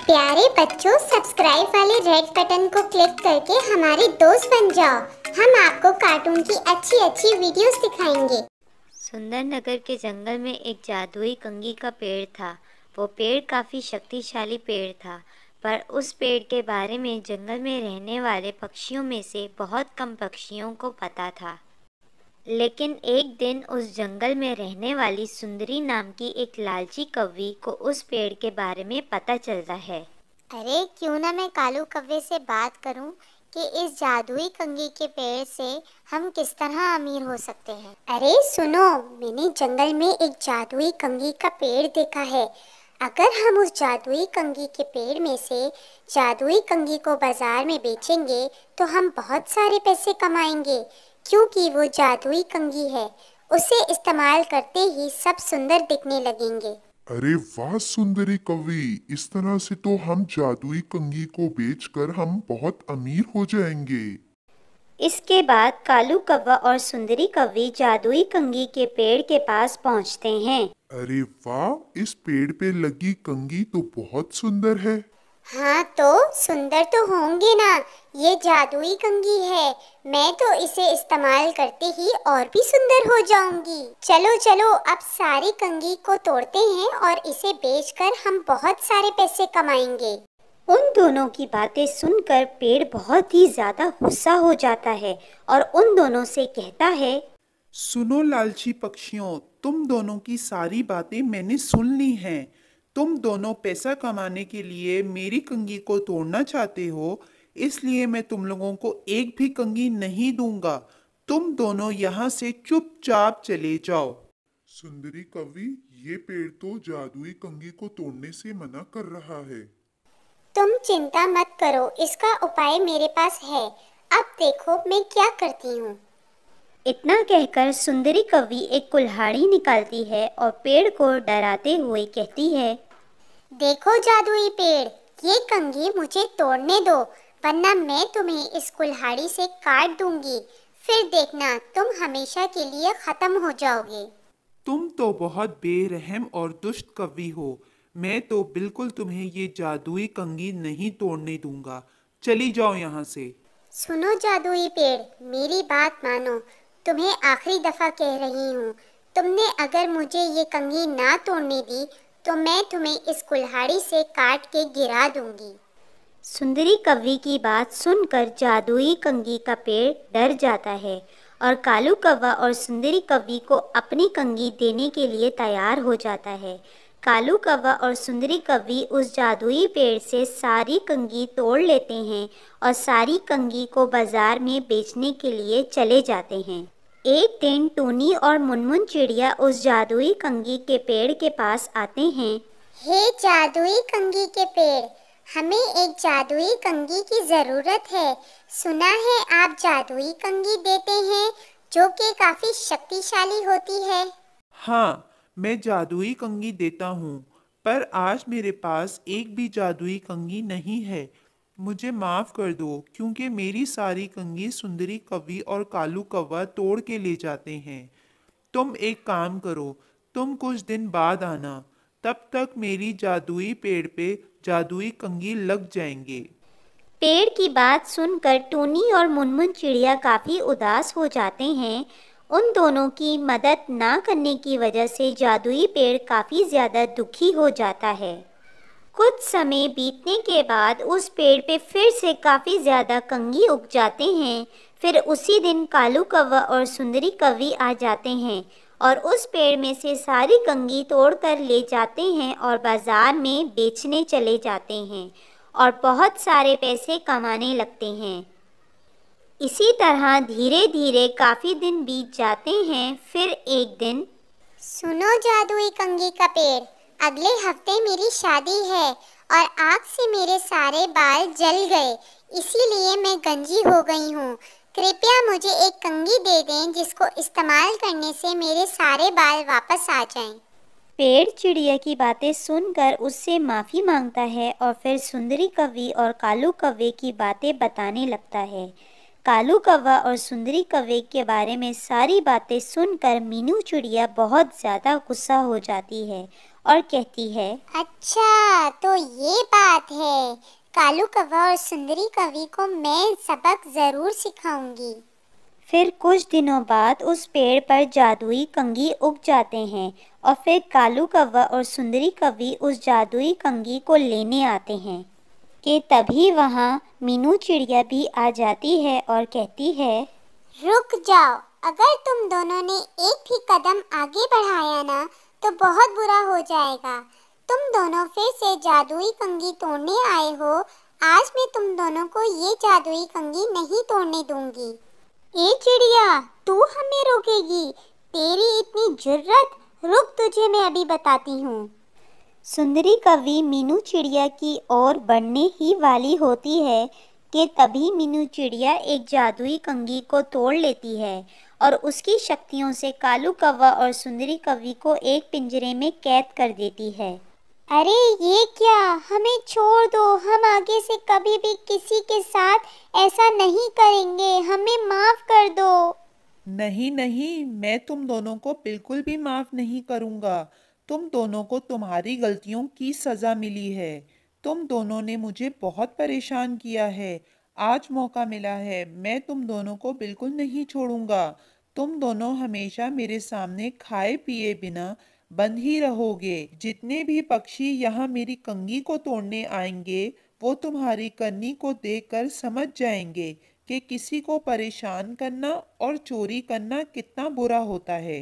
प्यारे बच्चों, सब्सक्राइब वाले रेड बटन को क्लिक करके हमारे दोस्त बन जाओ। हम आपको कार्टून की अच्छी अच्छी वीडियोस दिखाएंगे। सुंदरनगर के जंगल में एक जादुई कंघी का पेड़ था। वो पेड़ काफ़ी शक्तिशाली पेड़ था, पर उस पेड़ के बारे में जंगल में रहने वाले पक्षियों में से बहुत कम पक्षियों को पता था। लेकिन एक दिन उस जंगल में रहने वाली सुंदरी नाम की एक लालची कौवी को उस पेड़ के बारे में पता चलता है। अरे क्यों ना मैं कालू कव्वे से बात करूं कि इस जादुई कंघी के पेड़ से हम किस तरह अमीर हो सकते हैं। अरे सुनो, मैंने जंगल में एक जादुई कंघी का पेड़ देखा है। अगर हम उस जादुई कंघी के पेड़ में से जादुई कंघी को बाजार में बेचेंगे तो हम बहुत सारे पैसे कमाएंगे, क्योंकि वो जादुई कंघी है। उसे इस्तेमाल करते ही सब सुंदर दिखने लगेंगे। अरे वाह सुंदरी कवि, इस तरह से तो हम जादुई कंघी को बेचकर हम बहुत अमीर हो जाएंगे। इसके बाद कालू कौवा और सुंदरी कौवी जादुई कंघी के पेड़ के पास पहुंचते हैं। अरे वाह, इस पेड़ पे लगी कंघी तो बहुत सुंदर है। हाँ तो सुंदर तो होंगे ना, ये जादुई कंघी है। मैं तो इसे इस्तेमाल करते ही और भी सुंदर हो जाऊंगी। चलो चलो, अब सारी कंघी को तोड़ते हैं और इसे बेचकर हम बहुत सारे पैसे कमाएंगे। उन दोनों की बातें सुनकर पेड़ बहुत ही ज्यादा गुस्सा हो जाता है और उन दोनों से कहता है, सुनो लालची पक्षियों, तुम दोनों की सारी बातें मैंने सुन ली हैं। तुम दोनों पैसा कमाने के लिए मेरी कंघी को तोड़ना चाहते हो, इसलिए मैं तुम लोगों को एक भी कंघी नहीं दूंगा। तुम दोनों यहाँ से चुपचाप चले जाओ। सुंदरी कवि, ये पेड़ तो जादुई कंघी को तोड़ने से मना कर रहा है। तुम चिंता मत करो, इसका उपाय मेरे पास है। अब देखो मैं क्या करती हूँ। इतना कहकर सुंदरी कौवी एक कुल्हाड़ी निकालती है और पेड़ को डराते हुए कहती है, देखो जादुई पेड़, ये कंघी मुझे तोड़ने दो, वरना मैं तुम्हें इस कुल्हाड़ी से काट दूंगी। फिर देखना, तुम हमेशा के लिए खत्म हो जाओगे। तुम तो बहुत बेरहम और दुष्ट कवि हो। मैं तो बिल्कुल तुम्हें ये जादुई कंघी नहीं तोड़ने दूंगा। चली जाओ यहाँ से। सुनो जादुई पेड़, मेरी बात मानो। तुम्हें आखिरी दफा कह रही हूँ, तुमने अगर मुझे ये कंघी ना तोड़ने दी तो मैं तुम्हें इस कुल्हाड़ी से काट के गिरा दूंगी। सुंदरी कौवी की बात सुनकर जादुई कंघी का पेड़ डर जाता है और कालू कौवा और सुंदरी कौवी को अपनी कंघी देने के लिए तैयार हो जाता है। कालू कौवा और सुंदरी कौवी उस जादुई पेड़ से सारी कंघी तोड़ लेते हैं और सारी कंघी को बाजार में बेचने के लिए चले जाते हैं। एक दिन टूनी और मुनमुन चिड़िया उस जादुई कंघी के पेड़ के पास आते हैं। हे जादुई कंघी के पेड़, हमें एक जादुई कंघी की जरूरत है। सुना है आप जादुई कंघी देते हैं जो कि काफी शक्तिशाली होती है। हाँ, मैं जादुई कंघी देता हूँ, पर आज मेरे पास एक भी जादुई कंघी नहीं है। मुझे माफ़ कर दो, क्योंकि मेरी सारी कंघी सुंदरी कवि और कालू कौवा तोड़ के ले जाते हैं। तुम एक काम करो, तुम कुछ दिन बाद आना, तब तक मेरी जादुई पेड़ पे जादुई कंघी लग जाएंगे। पेड़ की बात सुनकर टूनी और मुनमुन चिड़िया काफ़ी उदास हो जाते हैं। उन दोनों की मदद ना करने की वजह से जादुई पेड़ काफ़ी ज़्यादा दुखी हो जाता है। कुछ समय बीतने के बाद उस पेड़ पे फिर से काफ़ी ज़्यादा कंघी उग जाते हैं। फिर उसी दिन कालू कौवा और सुंदरी कौवी आ जाते हैं और उस पेड़ में से सारी कंघी तोड़कर ले जाते हैं और बाज़ार में बेचने चले जाते हैं और बहुत सारे पैसे कमाने लगते हैं। इसी तरह धीरे धीरे काफ़ी दिन बीत जाते हैं। फिर एक दिन, सुनो जादुई कंघी का पेड़, अगले हफ्ते मेरी शादी है और आग से मेरे सारे बाल जल गए, इसीलिए मैं गंजी हो गई हूँ। कृपया मुझे एक कंघी दे दें जिसको इस्तेमाल करने से मेरे सारे बाल वापस आ जाएं। पेड़ चिड़िया की बातें सुनकर उससे माफ़ी मांगता है और फिर सुंदरी कौवी और कालू कौवे की बातें बताने लगता है। कालू कौवा और सुंदरी कौवे के बारे में सारी बातें सुनकर मीनू चिड़िया बहुत ज़्यादा गुस्सा हो जाती है और कहती है, अच्छा तो ये बात है। कालू कौवा और सुंदरी कवि को मैं सबक जरूर सिखाऊंगी। फिर कुछ दिनों बाद उस पेड़ पर जादुई कंघी उग जाते हैं और फिर कालू कौवा और सुंदरी कवि उस जादुई कंघी को लेने आते हैं कि तभी वहाँ मीनू चिड़िया भी आ जाती है और कहती है, रुक जाओ, अगर तुम दोनों ने एक भी कदम आगे बढ़ाया ना तो बहुत बुरा हो जाएगा। तुम दोनों फिर से जादुई कंघी तोड़ने आए हो। आज मैं तुम दोनों को ये जादुई कंघी नहीं तोड़ने दूंगी। ए चिड़िया, तू हमें रोकेगी? तेरी इतनी जुर्रत! रुक, तुझे मैं अभी बताती हूँ। सुंदरी कवि मीनू चिड़िया की ओर बढ़ने ही वाली होती है कि तभी मीनू चिड़िया एक जादुई कंघी को तोड़ लेती है और उसकी शक्तियों से कालू कौवा और सुंदरी कवि को एक पिंजरे में कैद कर देती है। अरे ये क्या? हमें छोड़ दो, हम आगे से कभी भी किसी के साथ ऐसा नहीं करेंगे, हमें माफ कर दो। नहीं नहीं, मैं तुम दोनों को बिल्कुल भी माफ नहीं करूंगा। तुम दोनों को तुम्हारी गलतियों की सजा मिली है। तुम दोनों ने मुझे बहुत परेशान किया है। आज मौका मिला है, मैं तुम दोनों को बिल्कुल नहीं छोड़ूंगा। तुम दोनों हमेशा मेरे सामने खाए पिए बिना बंद ही रहोगे। जितने भी पक्षी यहाँ मेरी कंघी को तोड़ने आएंगे वो तुम्हारी करनी को देखकर समझ जाएंगे कि किसी को परेशान करना और चोरी करना कितना बुरा होता है।